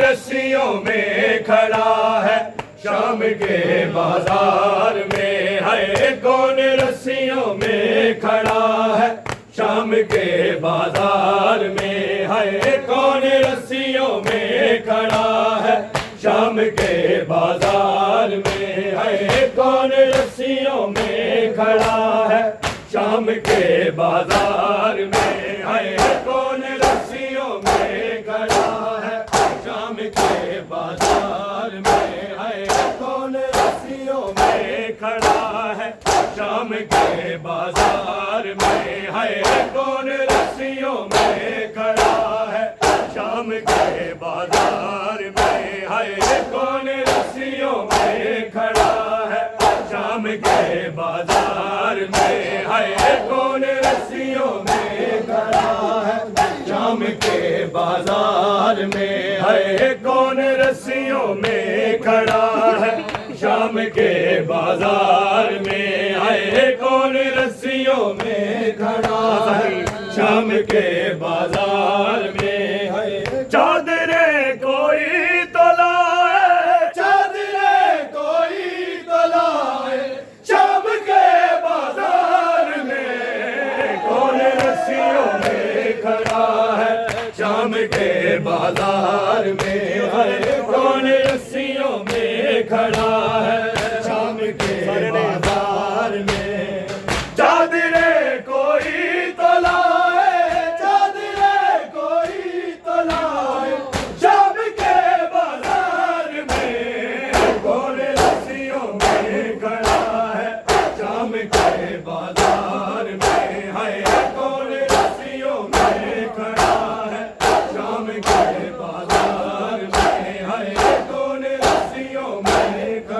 रस्सियों में खड़ा है शाम के बाजार में, है कौन रस्सियों में खड़ा है शाम के बाजार में, है कौन रस्सियों में खड़ा है शाम के बाजार में, है कौन रस्सियों में खड़ा है शाम के बाजार में, है कौन रस्सियों में खड़ा है शाम के बाजार में, है कौन रस्सियों में खड़ा है शाम के बाजार में, है कौन रस्सियों में खड़ा है शाम के बाजार में, है कौन रस्सियों में खड़ा है शाम के बाजार में, है कौन रस्सियों में खड़ा है शाम के बाजार में, है कौन रस्सियों में खड़ा है शाम के बाजार में, है कौन रस्सियों में खड़ा है शाम के बाजार में, है चादरे कोई तो लाए, चादरे कोई तो लाए शाम के बाजार में, कौन रस्सियों में खड़ा है शाम के बाजार में, है कौन रस्सियों में खड़ा है शाम के बाजार में, चादरे कोई तो लाए, चादरे कोई तो लाए शाम के बाजार में, कौन रस्सियों में खड़ा है शाम के बाजार में, है कौन रस्सियों में खड़ा है शाम के बाजार में, है कौन रस्सियों में खड़ा है शाम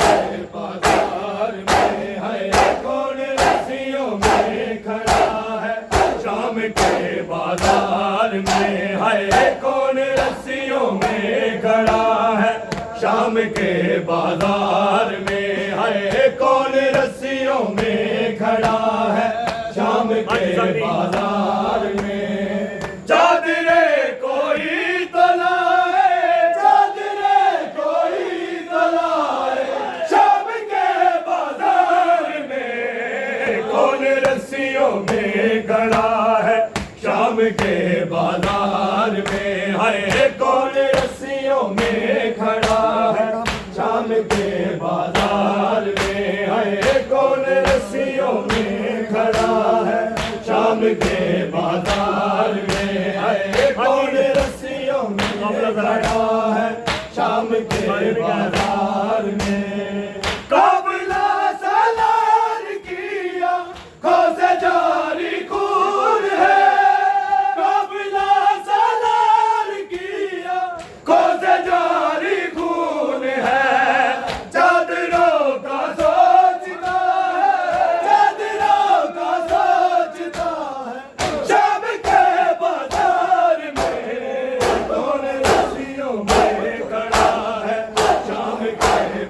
के बाजार में, है कौन रस्सियों में खड़ा है शाम के बाजार में, है कौन रस्सियों में खड़ा है शाम के बाजार में, है कौन रस्सियों में खड़ा है शाम के बाजार में, चादरे कोई तो लाए, चादरे कोई तो लाए शाम के बाजार में, कौन रस्सियों में खड़ा है शाम के बाजार में, है कौन रस्सियों में खड़ा है शाम के बाजार में, है कौन रस्सियों में खड़ा है शाम के बाजार में, है कौन रस्सियों में खड़ा है शाम के बाजार में, काबला सलार किया खोसे जारी खून है, काबला सलार किया खोसे जारी खून है, चादरों का सोचता है, चादरों का सोचता है शाम के बाजार में, कौन रस्सियों में खड़ा है शाम के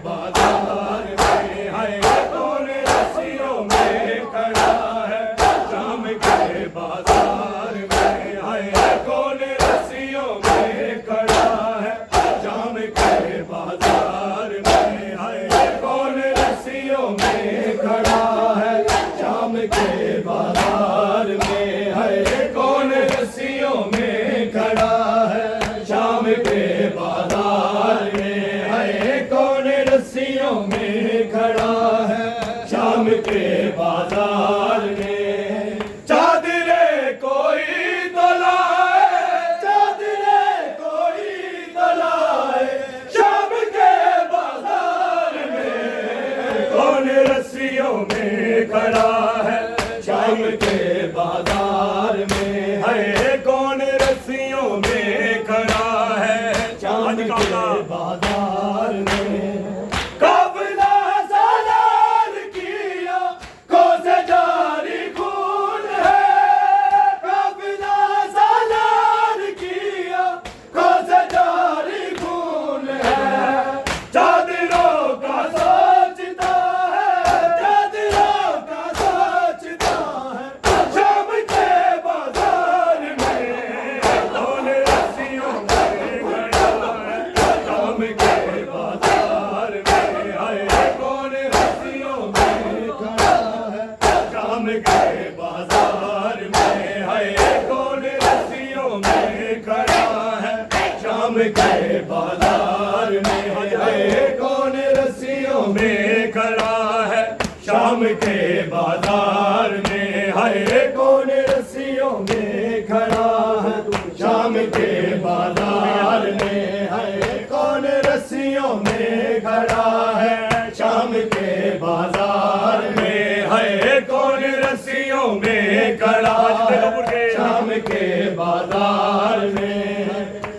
के बाजार में है कौन रस्सियों में खड़ा है शाम के बाजार में है कौन रस्सियों में खड़ा है शाम के बाजार में है कौन रस्सियों में खड़ा है शाम के बाजार में है कौन रस्सियों में खड़ा है शाम के बाजार में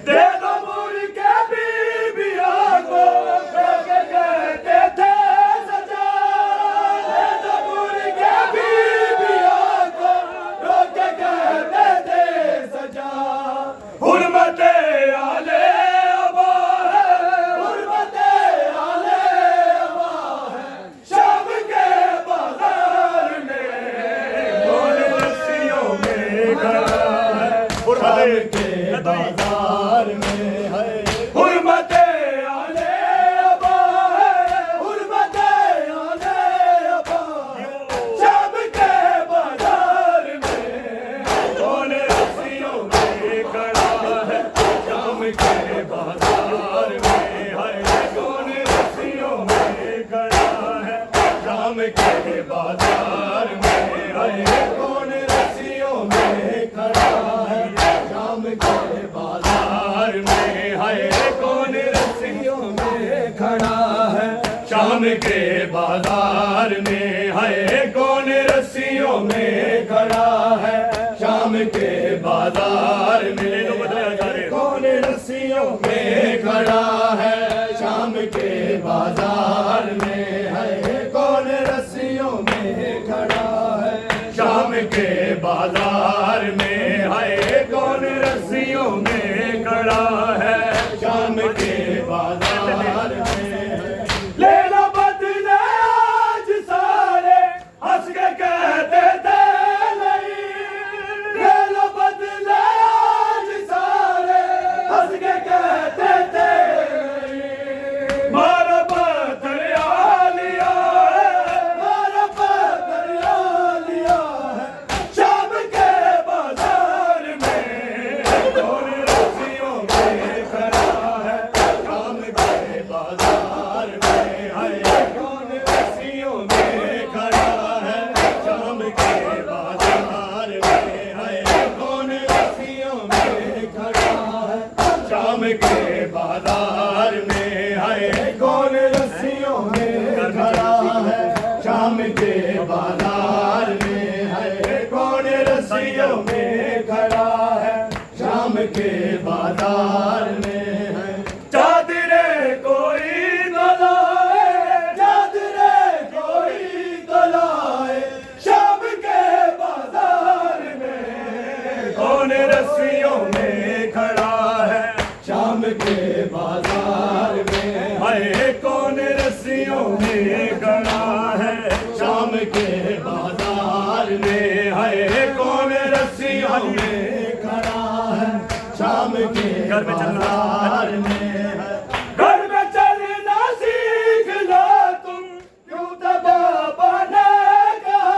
दे दो मुर्गे बीबिया को रोके कहते थे सजा दे दो मुर्गे बीबिया को रोके कहते थे सजा हुर्मते आले अबा है हुर्मते आले अबा है शाम के बाजार में कौन रस्सियों में खड़ा है शाम के बाजार में है हुर्मते आले अबा है हुर्मते आले अबा शाम के बाजार में कौन रस्सियों में खड़ा है शाम के बाजार में है कौन रस्सियों में खड़ा है शाम के बाजार में है कौन रस्सियों में खड़ा है शाम के बाजार में है कौन रस्सियों में खड़ा है शाम के बाजार में है कौन रस्सियों में खड़ा है शाम के बाजार में कौन रस्सियों में खड़ा है शाम के बाजार में है कौन रस्सियों में खड़ा है शाम के बाजार में है कौन रस्सियों में खड़ा है शाम के बाजार में ले लो बदले आज सारे हंस के कहते थे नहीं ले लो बदले आज सारे हंस के कहते थे नहीं मारा पत्थर आ लिया है मारा पत्थर आ लिया है शाम के बाजार में कौन रस्सियों में खड़ा है शाम के बाजार में है कौन रस्सियों में खड़ा है शाम के बाजार में है कौन रस्सियों में खड़ा है शाम के बाजार में है कौन रस्सियों में खड़ा है शाम के बाजार में है कौन रस्सियों में खड़ा है शाम के बाजार में है चादरे कोई तो लाए चादरे कोई तो लाए शाम के बाजार में कौन रस्सियों में खड़ा है शाम के बाजार में है कौन रस्सियों में खड़ा है शाम के बाजार में है कौन रस्सियों में खड़ा है शाम के बाजार में है घर में चलना सीख लो तुम क्यों दबा ने कहा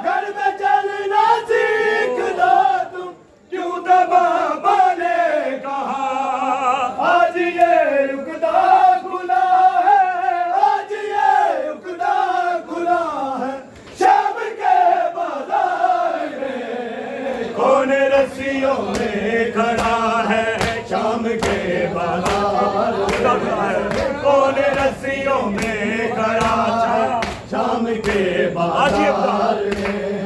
घर में चलना सीख लो तुम क्यों दबा ने कहा आज ये रुकदा खुला है आज ये रुकदा खुला है शाम के बाजार में कौन रस्सियों में खड़ा है शाम के बाजार कौन रस्सियों में खड़ा है शाम के बाजार में